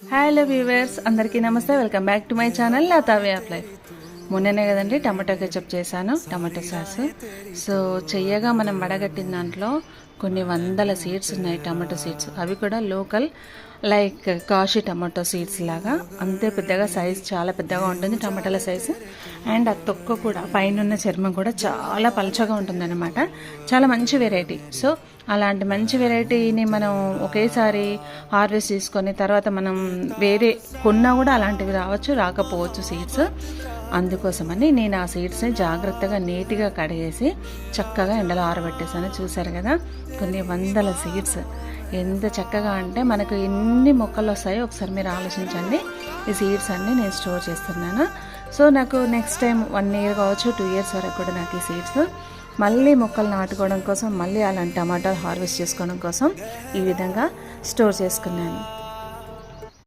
Hello viewers, అందరికీ నమస్తే. Welcome back to my channel Latha way of life. మొన్ననే కదండి టమాటో కెచప్ చేశాను, టమాటో సాస్. సో చెయ్యగా మనం వడగట్టిన దాంట్లో కొన్ని వందల సీడ్స్ ఉన్నాయి, టమాటో సీడ్స్. అవి కూడా local, like Kashi tomato seeds లాగా. అంతే పెద్దగా సైజ్, చాలా పెద్దగా ఉంటుంది టమాటాల సైజు. అండ్ ఆ తొక్క కూడా, పైన చర్మం కూడా చాలా పలచగా ఉంటుందన్నమాట. చాలా మంచి వెరైటీ. సో అలాంటి మంచి వెరైటీని మనం ఒకేసారి హార్వెస్ట్ చేసుకొని తర్వాత మనం వేరే కొన్నా కూడా అలాంటివి రాకపోవచ్చు సీడ్స్. అందుకోసమని నేను ఆ సీడ్స్ని జాగ్రత్తగా నీట్గా కడిగేసి చక్కగా ఎండలో ఆరబెట్టేసాను. చూసారు కదా, కొన్ని వందల సీడ్స్. ఎంత చక్కగా అంటే మనకు ఎన్ని మొక్కలు వస్తాయో ఒకసారి మీరు ఆలోచించండి. ఈ సీడ్స్ అన్నీ నేను స్టోర్ చేస్తున్నాను. సో నాకు నెక్స్ట్ టైం 1 year కావచ్చు, 2 years వరకు కూడా నాకు ఈ సీడ్స్ మళ్ళీ మొక్కలు నాటుకోవడం కోసం, మళ్ళీ అలాంటి టమాటాలు హార్వెస్ట్ చేసుకోవడం కోసం ఈ విధంగా స్టోర్ చేసుకున్నాను.